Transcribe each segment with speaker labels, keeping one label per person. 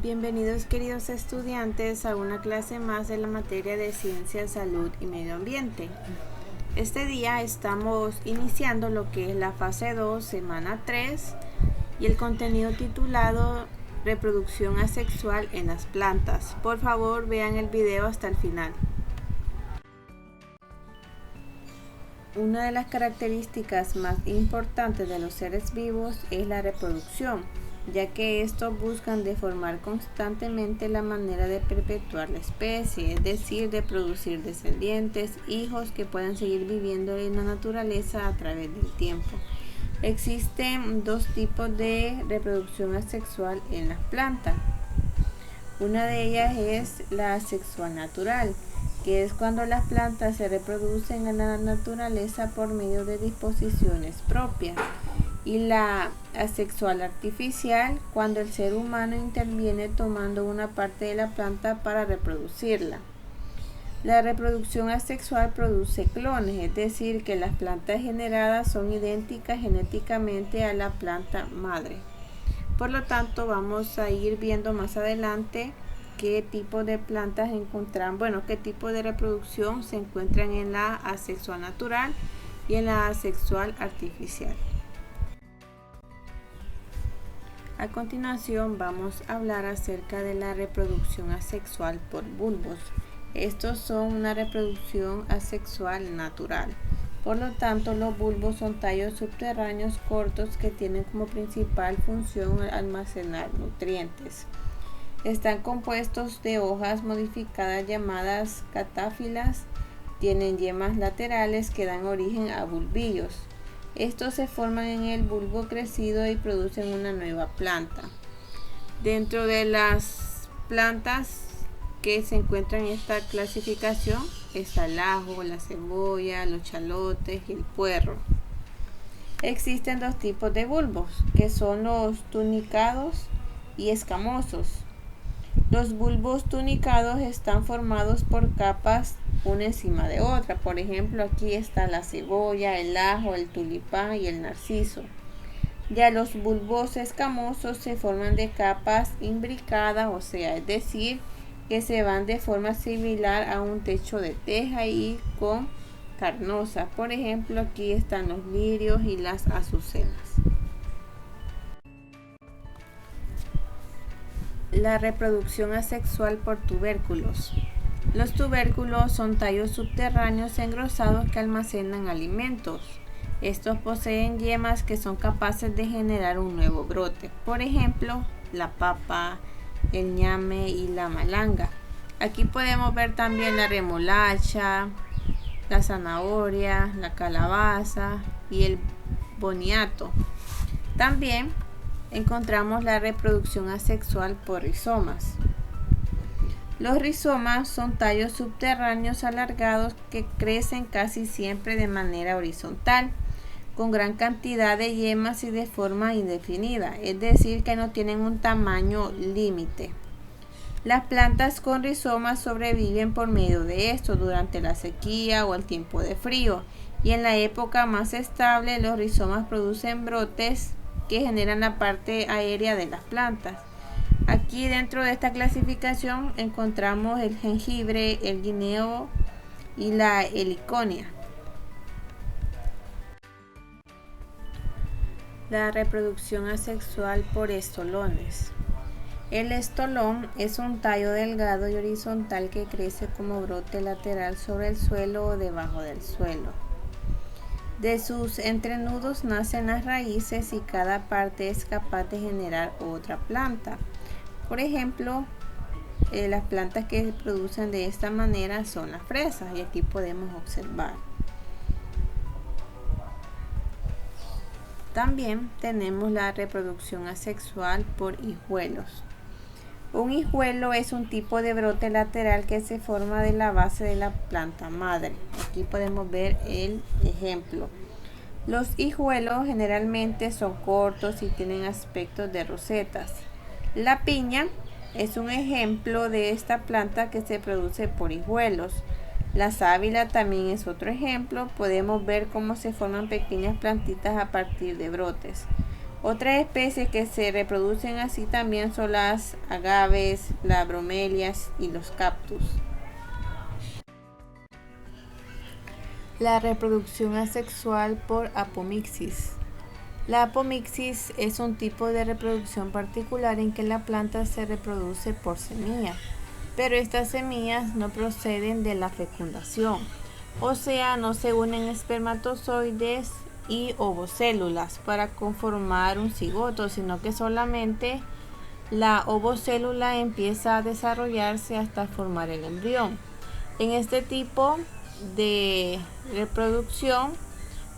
Speaker 1: Bienvenidos queridos estudiantes a una clase más de la materia de Ciencia, Salud y Medio Ambiente. Este día estamos iniciando lo que es la fase 2, semana 3 y el contenido titulado Reproducción asexual en las plantas. Por favor vean el video hasta el final. Una de las características más importantes de los seres vivos es la reproducción, ya que estos buscan deformar constantemente la manera de perpetuar la especie, es decir, de producir descendientes, hijos que puedan seguir viviendo en la naturaleza a través del tiempo. Existen dos tipos de reproducción asexual en las plantas. Una de ellas es la asexual natural, que es cuando las plantas se reproducen en la naturaleza por medio de disposiciones propias, y la asexual artificial, cuando el ser humano interviene tomando una parte de la planta para reproducirla. La reproducción asexual produce clones, es decir, que las plantas generadas son idénticas genéticamente a la planta madre. Por lo tanto, vamos a ir viendo más adelante qué tipo de plantas qué tipo de reproducción se encuentran en la asexual natural y en la asexual artificial. A continuación vamos a hablar acerca de la reproducción asexual por bulbos. Estos son una reproducción asexual natural. Por lo tanto, los bulbos son tallos subterráneos cortos que tienen como principal función almacenar nutrientes. Están compuestos de hojas modificadas llamadas catáfilas. Tienen yemas laterales que dan origen a bulbillos. Estos se forman en el bulbo crecido y producen una nueva planta. Dentro de las plantas que se encuentran en esta clasificación está el ajo, la cebolla, los chalotes y el puerro. Existen dos tipos de bulbos, que son los tunicados y escamosos. Los bulbos tunicados están formados por capas una encima de otra. Por ejemplo, aquí está la cebolla, el ajo, el tulipán y el narciso. Ya los bulbos escamosos se forman de capas imbricadas, es decir, que se van de forma similar a un techo de teja y con carnosa. Por ejemplo, aquí están los lirios y las azucenas. La reproducción asexual por tubérculos. Los tubérculos son tallos subterráneos engrosados que almacenan alimentos. Estos poseen yemas que son capaces de generar un nuevo brote. Por ejemplo, la papa, el ñame y la malanga. Aquí podemos ver también la remolacha, la zanahoria, la calabaza y el boniato. También encontramos la reproducción asexual por rizomas. Los rizomas son tallos subterráneos alargados que crecen casi siempre de manera horizontal, con gran cantidad de yemas y de forma indefinida, es decir, que no tienen un tamaño límite. Las plantas con rizomas sobreviven por medio de esto durante la sequía o el tiempo de frío, y en la época más estable los rizomas producen brotes que generan la parte aérea de las plantas. Aquí dentro de esta clasificación encontramos el jengibre, el guineo y la heliconia. La reproducción asexual por estolones. El estolón es un tallo delgado y horizontal que crece como brote lateral sobre el suelo o debajo del suelo. De sus entrenudos nacen las raíces y cada parte es capaz de generar otra planta. Por ejemplo, las plantas que se producen de esta manera son las fresas, y aquí podemos observar. También tenemos la reproducción asexual por hijuelos. Un hijuelo es un tipo de brote lateral que se forma de la base de la planta madre. Aquí podemos ver el ejemplo. Los hijuelos generalmente son cortos y tienen aspecto de rosetas. La piña es un ejemplo de esta planta que se produce por hijuelos. La sábila también es otro ejemplo. Podemos ver cómo se forman pequeñas plantitas a partir de brotes. Otras especies que se reproducen así también son las agaves, las bromelias y los cactus. La reproducción asexual por apomixis. La apomixis es un tipo de reproducción particular en que la planta se reproduce por semilla, pero estas semillas no proceden de la fecundación, o sea, no se unen espermatozoides y ovocélulas para conformar un cigoto, sino que solamente la ovocélula empieza a desarrollarse hasta formar el embrión. En este tipo de reproducción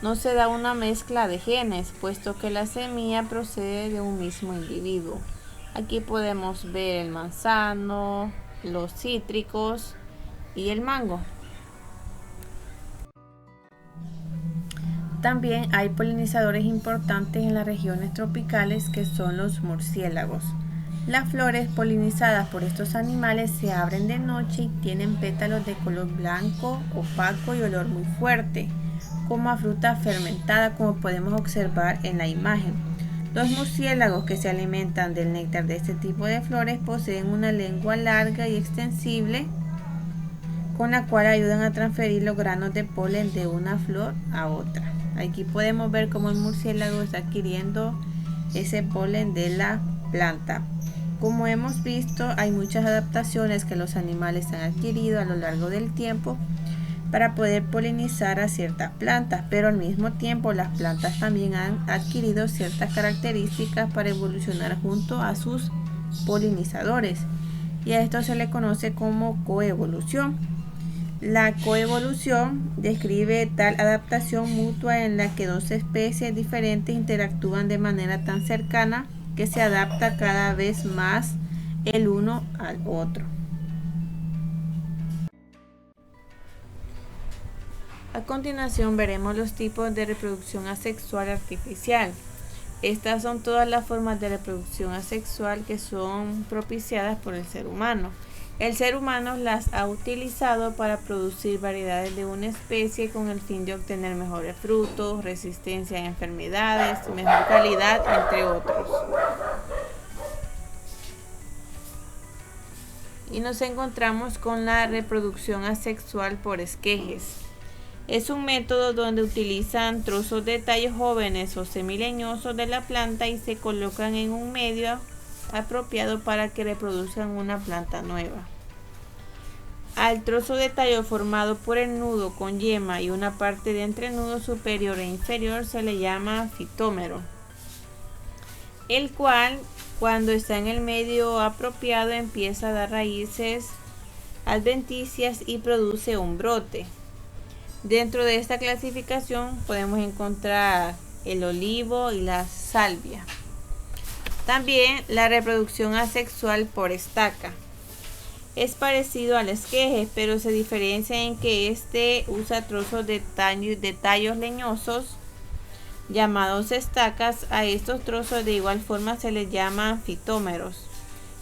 Speaker 1: no se da una mezcla de genes, puesto que la semilla procede de un mismo individuo. Aquí podemos ver el manzano, los cítricos y el mango. También hay polinizadores importantes en las regiones tropicales que son los murciélagos. Las flores polinizadas por estos animales se abren de noche y tienen pétalos de color blanco, opaco y olor muy fuerte, como a fruta fermentada, como podemos observar en la imagen. Los murciélagos que se alimentan del néctar de este tipo de flores poseen una lengua larga y extensible, con la cual ayudan a transferir los granos de polen de una flor a otra. Aquí podemos ver cómo el murciélago está adquiriendo ese polen de la planta. Como hemos visto, hay muchas adaptaciones que los animales han adquirido a lo largo del tiempo para poder polinizar a ciertas plantas, pero al mismo tiempo las plantas también han adquirido ciertas características para evolucionar junto a sus polinizadores, y a esto se le conoce como coevolución. La coevolución describe tal adaptación mutua en la que dos especies diferentes interactúan de manera tan cercana que se adapta cada vez más el uno al otro. A continuación veremos los tipos de reproducción asexual artificial. Estas son todas las formas de reproducción asexual que son propiciadas por el ser humano. El ser humano las ha utilizado para producir variedades de una especie con el fin de obtener mejores frutos, resistencia a enfermedades, mejor calidad, entre otros. Y nos encontramos con la reproducción asexual por esquejes. Es un método donde utilizan trozos de tallos jóvenes o semileñosos de la planta y se colocan en un medio apropiado para que reproduzcan una planta nueva. Al trozo de tallo formado por el nudo con yema y una parte de entrenudo superior e inferior se le llama fitómero, el cual, cuando está en el medio apropiado, empieza a dar raíces adventicias y produce un brote. Dentro de esta clasificación podemos encontrar el olivo y la salvia. También la reproducción asexual por estaca. Es parecido al esqueje, pero se diferencia en que este usa trozos de tallos leñosos llamados estacas. A estos trozos de igual forma se les llama fitómeros.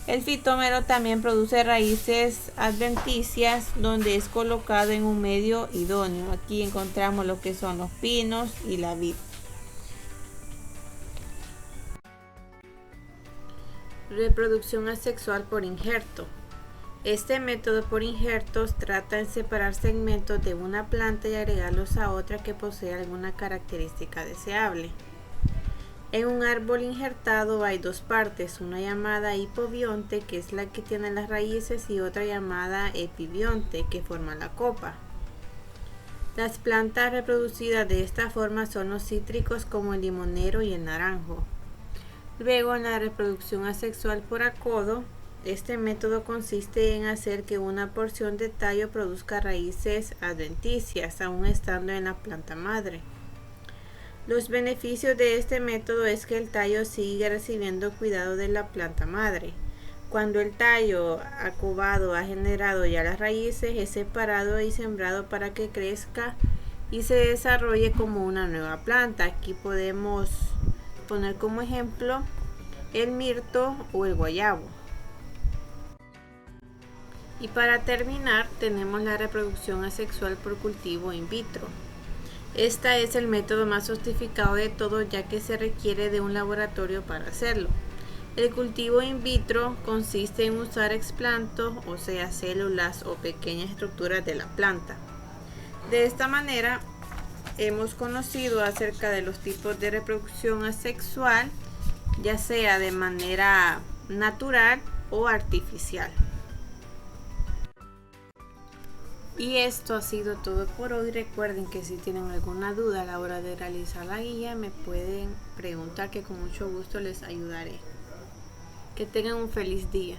Speaker 1: El fitómero también produce raíces adventicias donde es colocado en un medio idóneo. Aquí encontramos lo que son los pinos y la vid. Reproducción asexual por injerto. Este método por injertos trata de separar segmentos de una planta y agregarlos a otra que posee alguna característica deseable. En un árbol injertado hay dos partes, una llamada hipobionte, que es la que tiene las raíces, y otra llamada epibionte, que forma la copa. Las plantas reproducidas de esta forma son los cítricos como el limonero y el naranjo. Luego, en la reproducción asexual por acodo, este método consiste en hacer que una porción de tallo produzca raíces adventicias, aún estando en la planta madre. Los beneficios de este método es que el tallo sigue recibiendo cuidado de la planta madre. Cuando el tallo acobado ha generado ya las raíces, es separado y sembrado para que crezca y se desarrolle como una nueva planta. Aquí podemos poner como ejemplo el mirto o el guayabo. Y para terminar, tenemos la reproducción asexual por cultivo in vitro. Este es el método más sofisticado de todos, ya que se requiere de un laboratorio para hacerlo. El cultivo in vitro consiste en usar explantos, o sea, células o pequeñas estructuras de la planta. De esta manera, hemos conocido acerca de los tipos de reproducción asexual, ya sea de manera natural o artificial. Y esto ha sido todo por hoy. Recuerden que si tienen alguna duda a la hora de realizar la guía, me pueden preguntar, que con mucho gusto les ayudaré. Que tengan un feliz día.